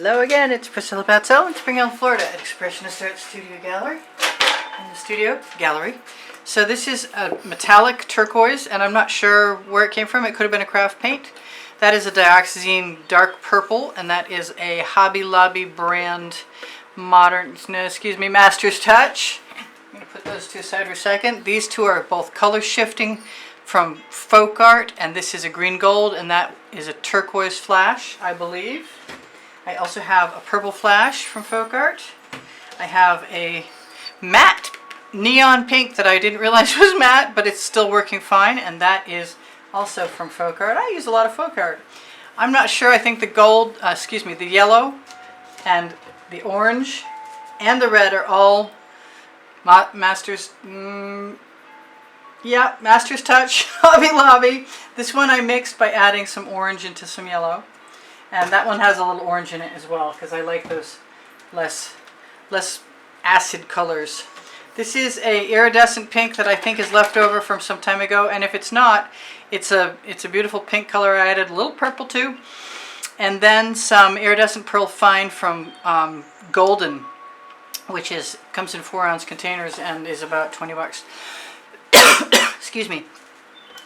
Hello again, it's Priscilla Batzell in Spring Hill, Florida at Expressionist Art Studio Gallery. In the studio gallery. So this is a metallic turquoise, and I'm not sure where it came from. It could have been a craft paint. That is a dioxazine dark purple, and that is a Hobby Lobby brand Master's Touch. I'm going to put those two aside for a second. These two are both color shifting from Folk Art, and this is a green gold, and that is a turquoise flash, I believe. I also have a purple flash from Folk Art. I have a matte neon pink that I didn't realize was matte, but it's still working fine, and that is also from Folk Art. I use a lot of Folk Art. I'm not sure. I think the gold, the yellow and the orange and the red are all Master's Touch Hobby Lobby. This one I mixed by adding some orange into some yellow, and that one has a little orange in it as well because I like those less acid colors. This is a iridescent pink that I think is left over from some time ago, and if it's not, it's a beautiful pink color. I added a little purple too, and then some iridescent pearl fine from Golden, which comes in 4-ounce containers and is about 20 bucks. Excuse me.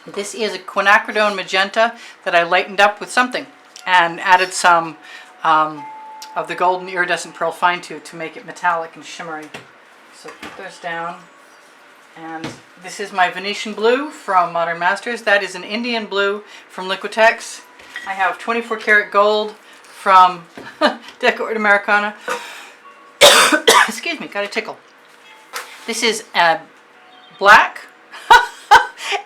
This is a quinacridone magenta that I lightened up with something and added some of the golden iridescent pearl fine to make it metallic and shimmery. So put those down. And this is my Venetian blue from Modern Masters. That is an Indian blue from Liquitex. I have 24 karat gold from Decor Americana. Excuse me, got a tickle. This is black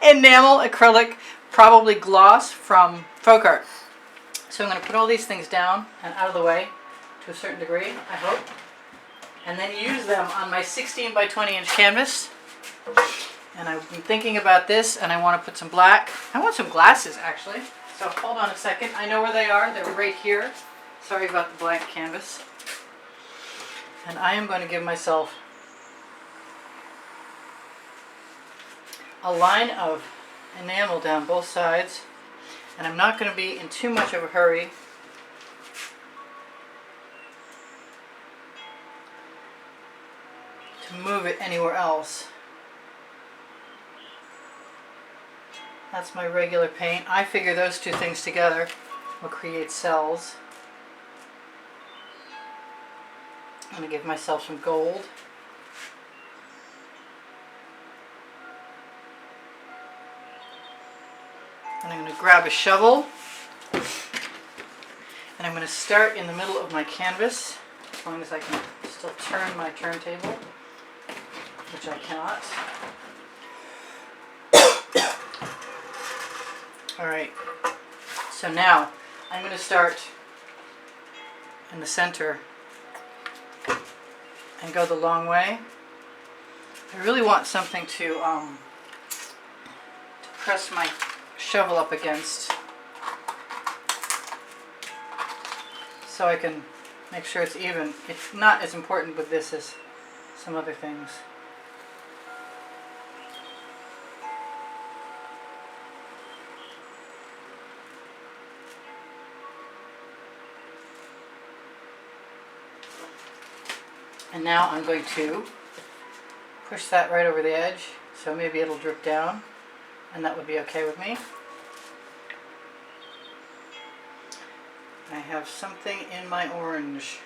enamel acrylic, probably gloss from Folk Art. So I'm going to put all these things down and out of the way to a certain degree, I hope, and then use them on my 16 by 20 inch canvas. And I've been thinking about this, and I want to put some black. I want some glasses actually, so hold on a second. I know where they are. They're right here. Sorry about the blank canvas. And I am going to give myself a line of enamel down both sides, and I'm not going to be in too much of a hurry. To move it anywhere else. That's my regular paint. I figure those two things together will create cells. I'm going to give myself some gold. And I'm going to grab a shovel. And I'm going to start in the middle of my canvas, as long as I can still turn my turntable, which I cannot. Alright, so now I'm going to start in the center and go the long way. I really want something to press my shovel up against so I can make sure it's even. It's not as important with this as some other things. And now I'm going to push that right over the edge, so maybe it'll drip down, and that would be okay with me. I have something in my orange.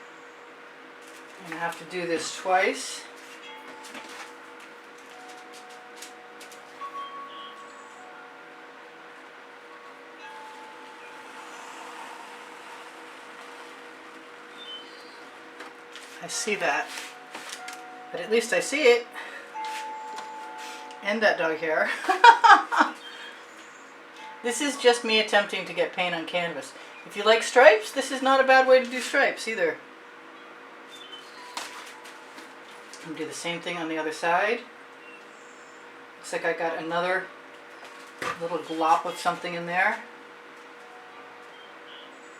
I'm going to have to do this twice. I see that, but at least I see it. And that dog hair. This is just me attempting to get paint on canvas. If you like stripes, this is not a bad way to do stripes either. I'm going to do the same thing on the other side. Looks like I got another little glop of something in there.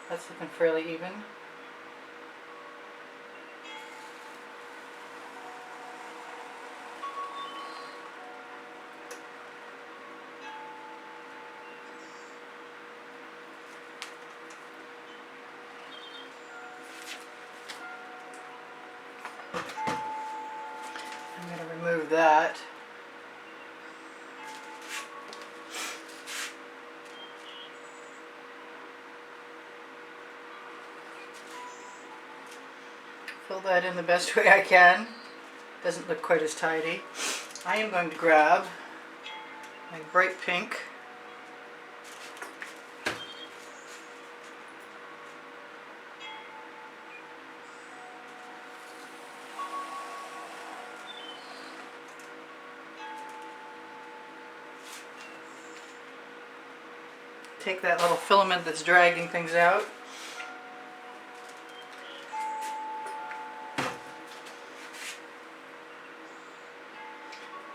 That's looking fairly even. that. Fill that in the best way I can. Doesn't look quite as tidy. I am going to grab my bright pink. Take that little filament that's dragging things out.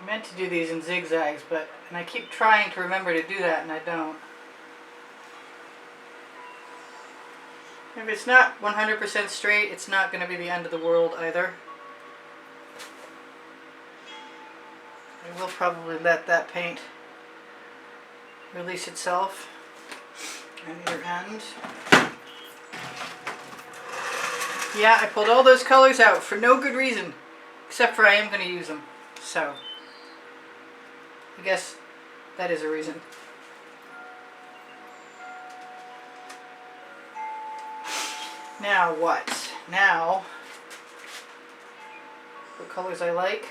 I meant to do these in zigzags, and I keep trying to remember to do that and I don't. If it's not 100% straight, it's not going to be the end of the world either. I will probably let that paint release itself on either end. Yeah, I pulled all those colors out for no good reason, except for I am going to use them. So, I guess that is a reason. Now what? Now, what colors I like.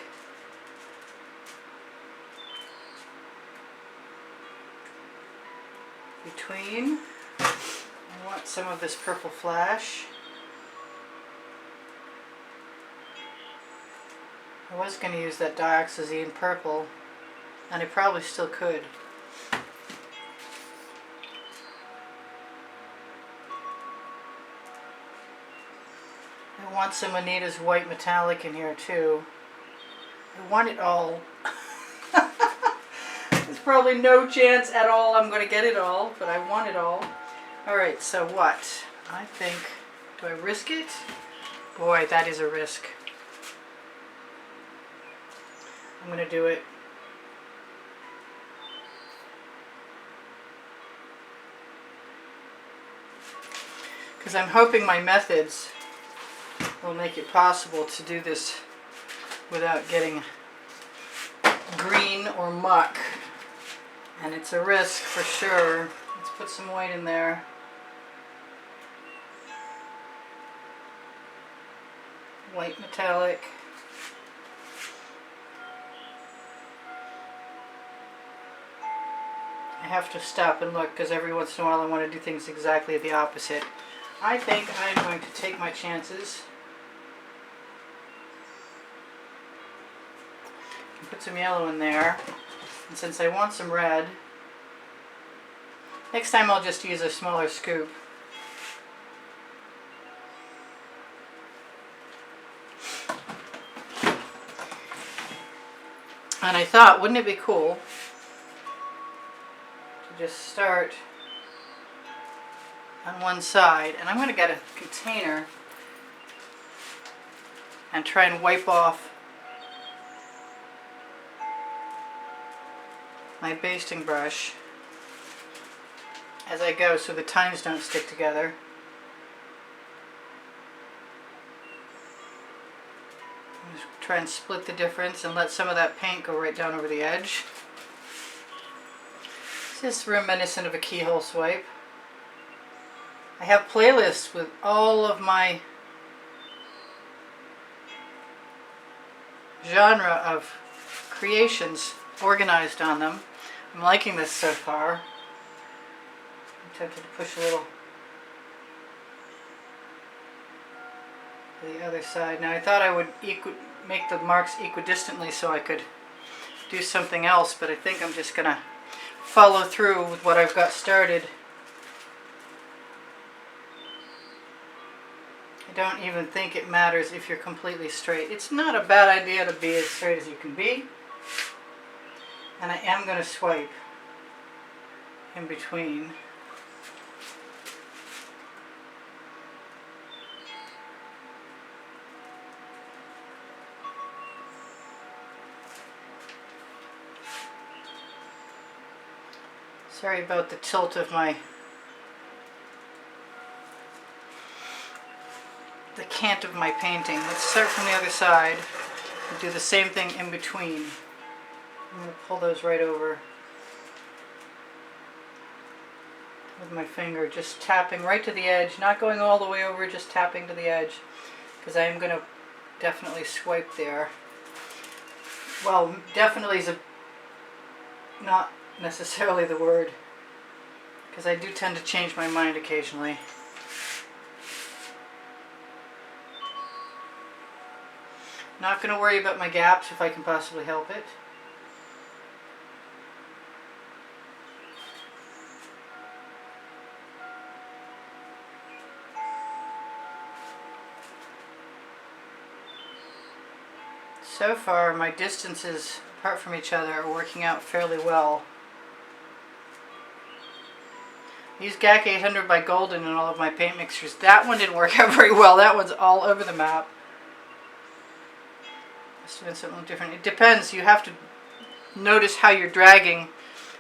Between, I want some of this purple flash. I was going to use that dioxazine purple, and I probably still could. I want some Anita's white metallic in here too. I want it all. There's probably no chance at all I'm going to get it all, but I want it all. Alright, so what? I think, do I risk it? Boy, that is a risk. I'm going to do it. Because I'm hoping my methods will make it possible to do this without getting green or muck. And it's a risk for sure. Let's put some white in there. White metallic. I have to stop and look because every once in a while I want to do things exactly the opposite. I think I'm going to take my chances. Put some yellow in there. And since I want some red, next time I'll just use a smaller scoop. And I thought, wouldn't it be cool to just start on one side, and I'm going to get a container and try and wipe off my basting brush as I go so the tines don't stick together. Just try and split the difference and let some of that paint go right down over the edge. This is reminiscent of a keyhole swipe. I have playlists with all of my genre of creations organized on them. I'm liking this so far. I'm tempted to push a little to the other side. Now I thought I would make the marks equidistantly so I could do something else, but I think I'm just going to follow through with what I've got started. I don't even think it matters if you're completely straight. It's not a bad idea to be as straight as you can be. And I am going to swipe in between. Sorry about the tilt of the cant of my painting. Let's start from the other side. and do the same thing in between. I'm going to pull those right over with my finger, just tapping right to the edge, not going all the way over, just tapping to the edge, because I am going to definitely swipe there. Well, definitely is not necessarily the word, because I do tend to change my mind occasionally. Not going to worry about my gaps if I can possibly help it. So far, my distances apart from each other are working out fairly well. I use GAC 800 by Golden in all of my paint mixtures. That one didn't work out very well. That one's all over the map. Must have been something different. It depends. You have to notice how you're dragging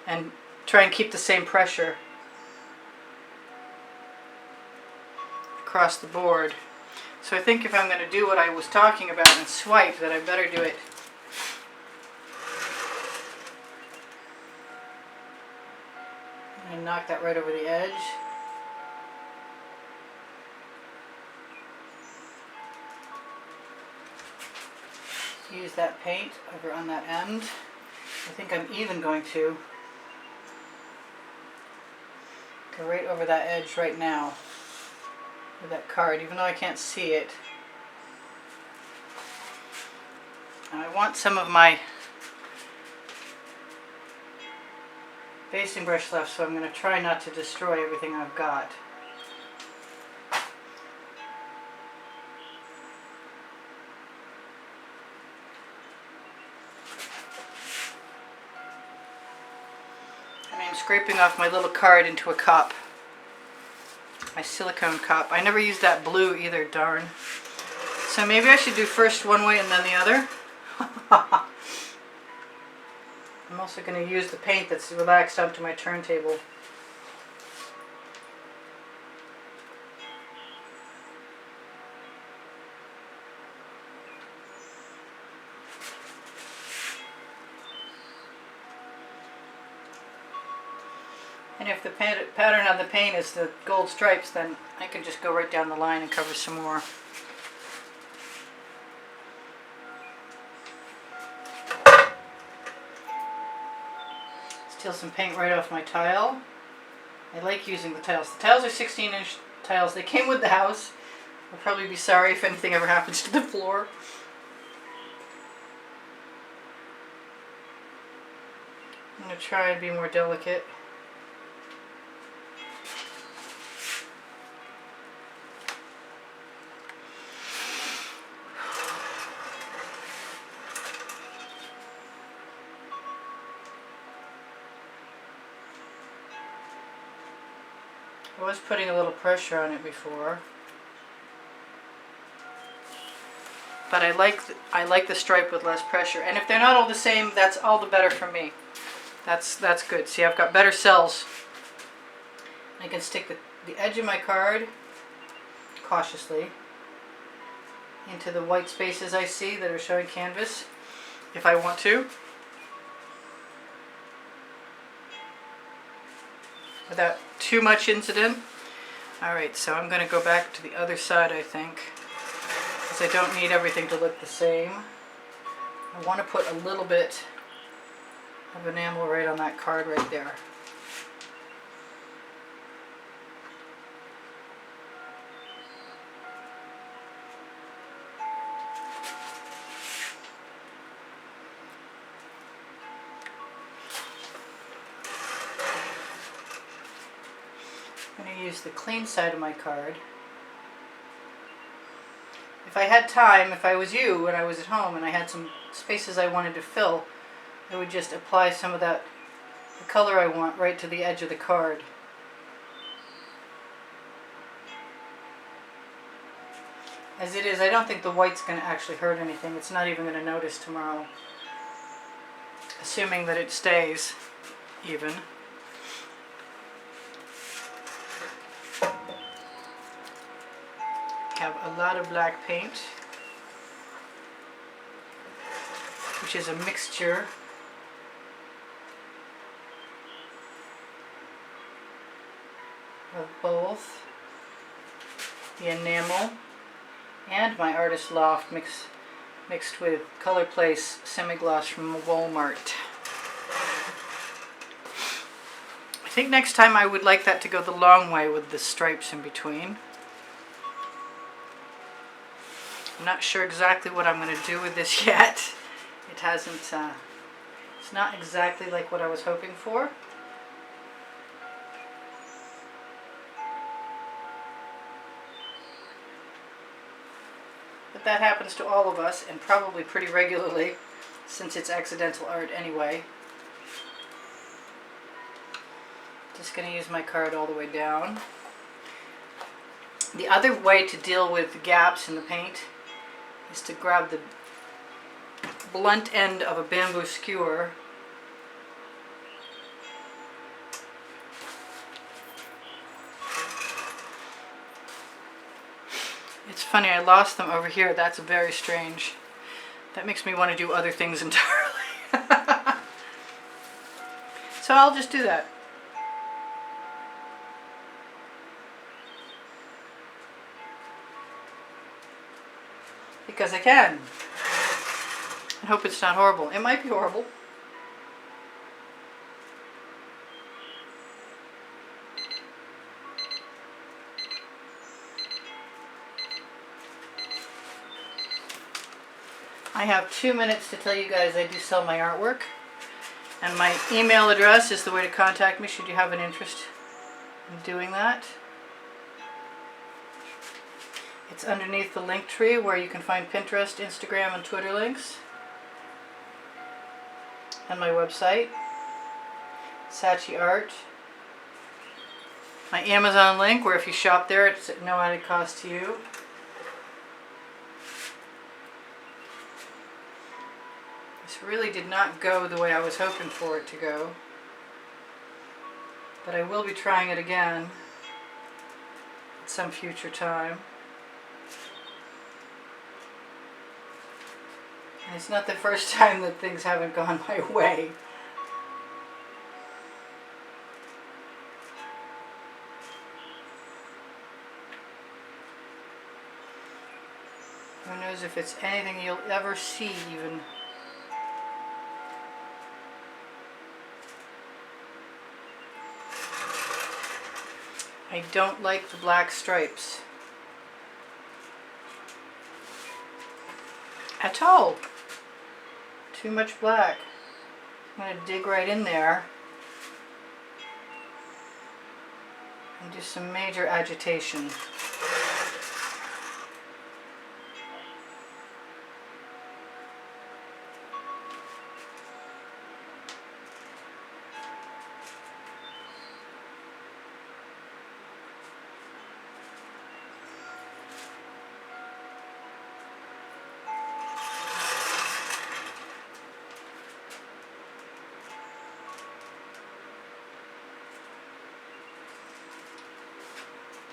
and try and keep the same pressure across the board. So I think if I'm going to do what I was talking about and swipe, that I better do it and knock that right over the edge. Use that paint over on that end. I think I'm even going to go right over that edge right now with that card, even though I can't see it. And I want some of my basting brush left, so I'm going to try not to destroy everything I've got. And I'm scraping off my little card into a cup. My silicone cup. I never used that blue either, darn. So maybe I should do first one way and then the other. I'm also going to use the paint that's relaxed onto my turntable. And if the pattern on the paint is the gold stripes, then I can just go right down the line and cover some more. Steal some paint right off my tile. I like using the tiles. The tiles are 16-inch tiles. They came with the house. I'll probably be sorry if anything ever happens to the floor. I'm going to try and be more delicate. I was putting a little pressure on it before, but I like the stripe with less pressure. And if they're not all the same, that's all the better for me. That's good. See, I've got better cells. I can stick the edge of my card cautiously into the white spaces I see that are showing canvas if I want to, without too much incident. Alright, so I'm going to go back to the other side, I think, because I don't need everything to look the same. I want to put a little bit of enamel right on that card right there. I'm going to use the clean side of my card. If I had time, if I was you when I was at home and I had some spaces I wanted to fill, I would just apply some of that, the color I want, right to the edge of the card. As it is, I don't think the white's going to actually hurt anything. It's not even going to notice tomorrow, assuming that it stays even. Have a lot of black paint. which is a mixture of both the enamel and my Artist Loft mixed with Color Place semi-gloss from Walmart. I think next time I would like that to go the long way with the stripes in between. I'm not sure exactly what I'm going to do with this yet. It hasn't, it's not exactly like what I was hoping for. But that happens to all of us, and probably pretty regularly, since it's accidental art anyway. Just going to use my card all the way down. The other way to deal with the gaps in the paint is to grab the blunt end of a bamboo skewer It's funny, I lost them over here. That's very strange. That makes me want to do other things entirely. So I'll just do that. Because I can. I hope it's not horrible. It might be horrible. I have 2 minutes to tell you guys I do sell my artwork, and my email address is the way to contact me should you have an interest in doing that. It's underneath the link tree where you can find Pinterest, Instagram, and Twitter links, and my website, Sachi Art. My Amazon link where if you shop there it's at no added cost to you. This really did not go the way I was hoping for it to go, but I will be trying it again at some future time. And it's not the first time that things haven't gone my way. Who knows if it's anything you'll ever see even. I don't like the black stripes at all. Too much black. I'm going to dig right in there and do some major agitation.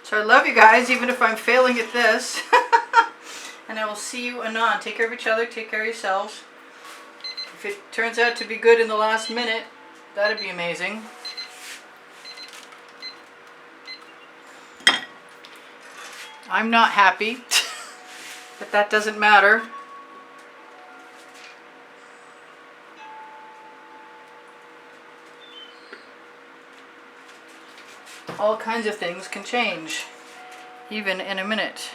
So I love you guys, even if I'm failing at this. And I will see you anon. Take care of each other, take care of yourselves. If it turns out to be good in the last minute, that'd be amazing. I'm not happy, but that doesn't matter. All kinds of things can change, even in a minute.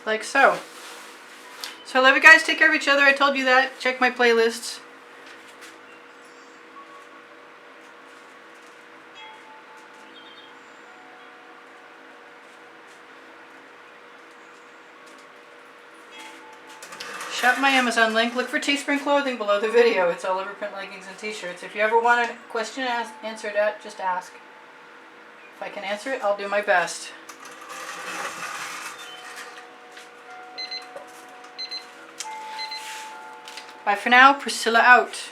Like so. So I love you guys, take care of each other, I told you that. Check my playlists. Shop my Amazon link. Look for Teespring clothing below the video. It's all over print leggings and t-shirts. If you ever want a question answered, just ask. If I can answer it, I'll do my best. Bye for now. Priscilla out.